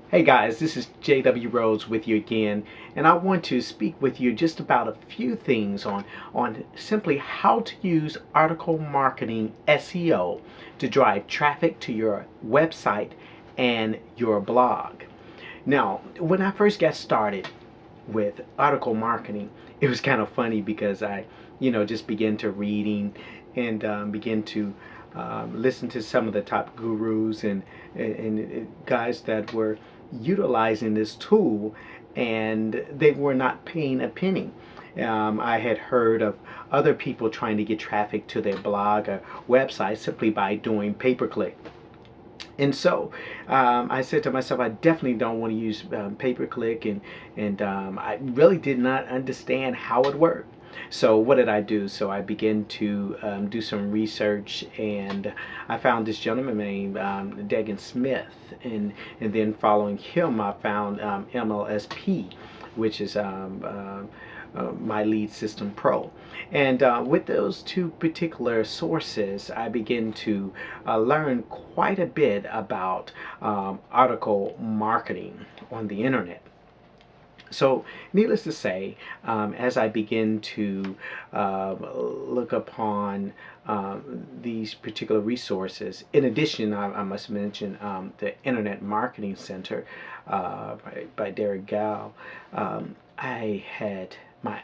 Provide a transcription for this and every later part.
Hey guys, this is W Rhodes with you again, and I want to speak with you just about a few things on simply how to use article marketing SEO to drive traffic to your website and your blog. Now, when I first got started with article marketing, it was kind of funny because I just began to reading and began to listen to some of the top gurus and guys that were utilizing this tool, and they were not paying a penny. I had heard of other people trying to get traffic to their blog or website simply by doing pay-per-click. And so I said to myself, I definitely don't want to use pay-per-click, and I really did not understand how it worked. So what did I do? So I began to do some research, and I found this gentleman named Dagan Smith, and then following him, I found MLSP, which is MyLead System Pro. And with those two particular sources, I begin to learn quite a bit about article marketing on the internet. So, needless to say, as I begin to look upon these particular resources, in addition, I must mention the Internet Marketing Center by Derek Gal. I had my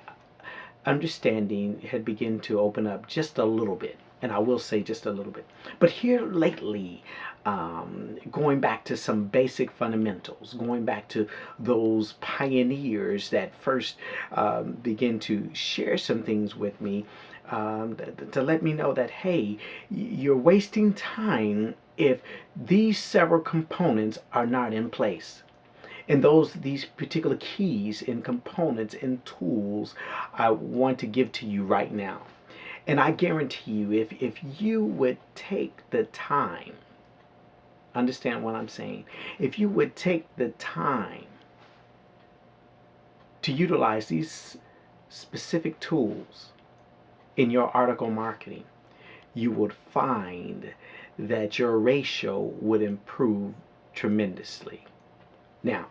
understanding had begun to open up just a little bit, and I will say just a little bit. But here lately, going back to some basic fundamentals, going back to those pioneers that first begin to share some things with me, to let me know that, hey, you're wasting time if these several components are not in place. And these particular keys and components and tools I want to give to you right now. And I guarantee you, if you would take the time, understand what I'm saying, if you would take the time to utilize these specific tools in your article marketing, you would find that your ratio would improve tremendously. Now,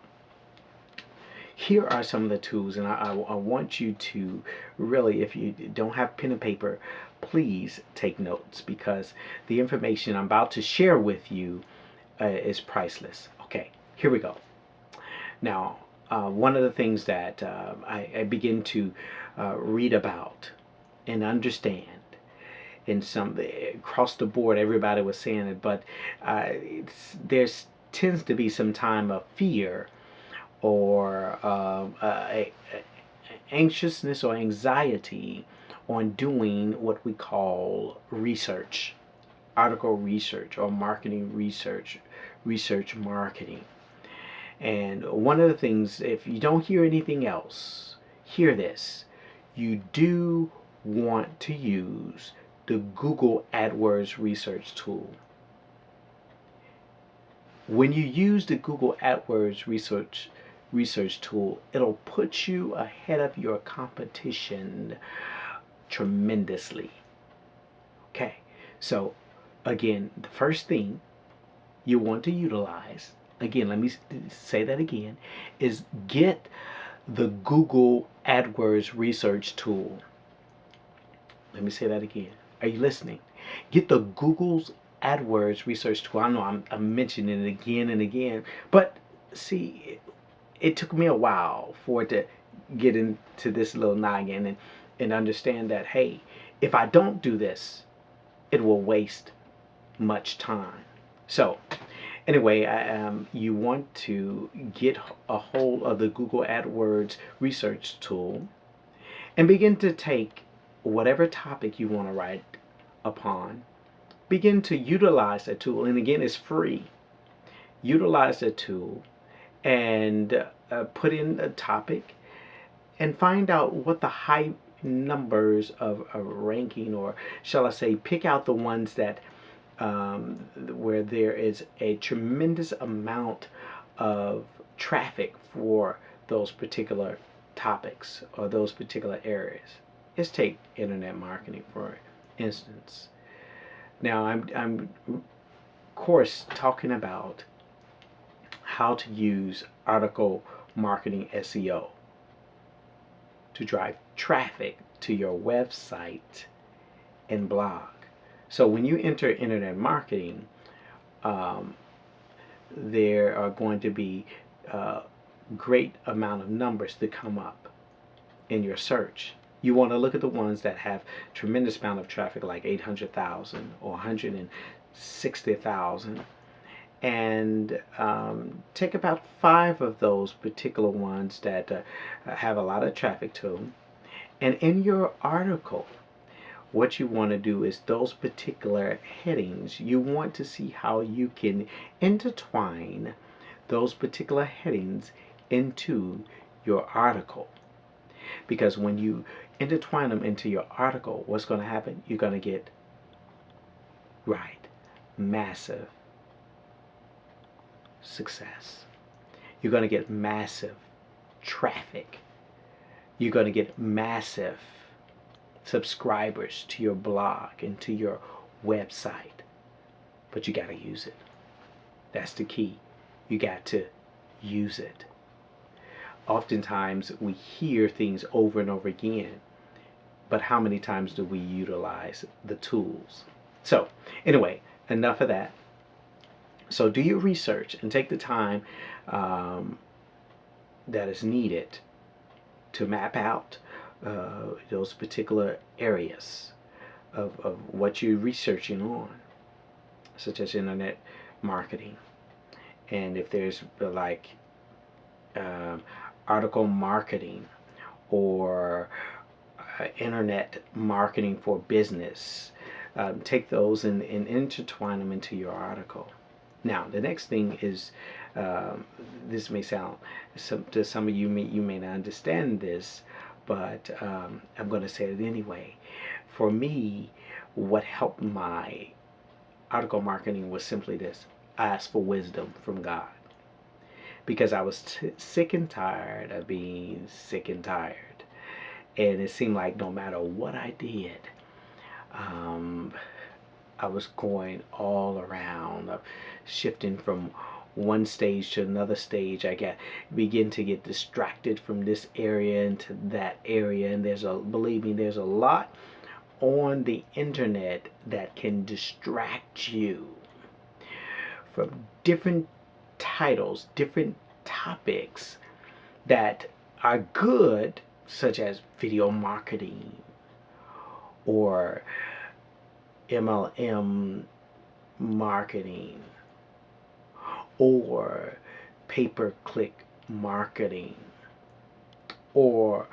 here are some of the tools, and I want you to really, if you don't have pen and paper, please take notes, because the information I'm about to share with you is priceless. Okay, here we go. Now, one of the things that I begin to read about and understand, and some across the board, everybody was saying it, but there's tends to be some time of fear or anxiousness or anxiety on doing what we call research, article research, or marketing research, research marketing. And one of the things, if you don't hear anything else, hear this. You do want to use the Google AdWords research tool. When you use the Google AdWords research tool, it'll put you ahead of your competition tremendously. Okay, so again, the first thing you want to utilize, again, let me say that again, is get the Google AdWords research tool. Let me say that again. Are you listening? Get the Google's AdWords research tool. I know I'm mentioning it again and again, but see, it took me a while for it to get into this little noggin and understand that, hey, if I don't do this, it will waste much time. So anyway, you want to get a hold of the Google AdWords research tool and begin to take whatever topic you want to write upon, begin to utilize that tool. And again, it's free. Utilize that tool and put in a topic and find out what the high numbers of ranking, or shall I say, pick out the ones that where there is a tremendous amount of traffic for those particular topics or those particular areas. Let's take internet marketing for instance. Now I'm of course talking about how to use article marketing SEO to drive traffic to your website and blog. So when you enter internet marketing, there are going to be great amount of numbers that come up in your search. You want to look at the ones that have tremendous amount of traffic, like 800,000 or 160,000, and take about 5 of those particular ones that have a lot of traffic to them. And in your article, what you want to do is those particular headings, you want to see how you can intertwine those particular headings into your article. Because when you intertwine them into your article, what's going to happen? You're going to get, right, massive success. You're going to get massive traffic. You're going to get massive subscribers to your blog and to your website. But you got to use it. That's the key. You got to use it. Oftentimes we hear things over and over again, but how many times do we utilize the tools? So anyway, enough of that. So do your research and take the time that is needed to map out those particular areas of what you're researching on, such as internet marketing. And if there's like article marketing or internet marketing for business, take those and intertwine them into your article. Now, the next thing is, this may sound, to some of you, you may not understand this, but I'm going to say it anyway. For me, what helped my article marketing was simply this: I asked for wisdom from God. Because I was sick and tired of being sick and tired. And it seemed like no matter what I did, I was going all around, shifting from one stage to another stage. I begin to get distracted from this area into that area, and believe me, there's a lot on the internet that can distract you from different titles, different topics that are good, such as video marketing or MLM marketing or pay-per-click marketing or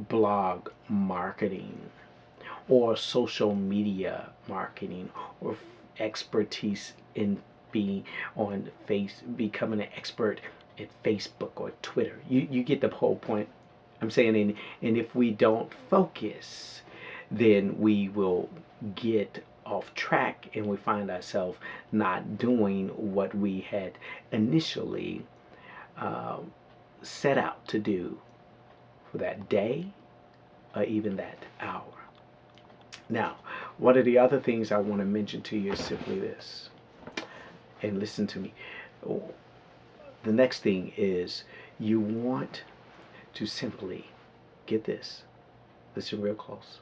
blog marketing or social media marketing or expertise in becoming an expert at Facebook or Twitter. You get the whole point. I'm saying, and if we don't focus, then we will get off track and we find ourselves not doing what we had initially set out to do for that day or even that hour. Now, one of the other things I want to mention to you is simply this, and listen to me. The next thing is you want to simply get this. Listen real close.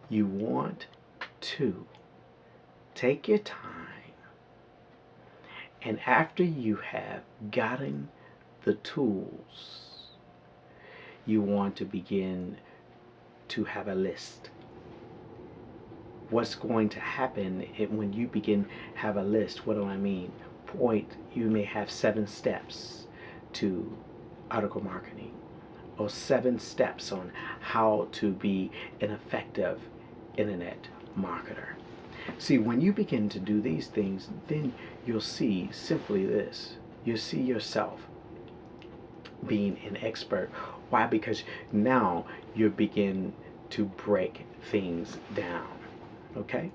You want to take your time, and after you have gotten the tools, you want to begin to have a list. What's going to happen when you begin have a list? What do I mean? You may have 7 steps to article marketing, or 7 steps on how to be an effective internet marketer. See, when you begin to do these things, then you'll see simply this. You'll see yourself being an expert. Why? Because now you begin to break things down. Okay?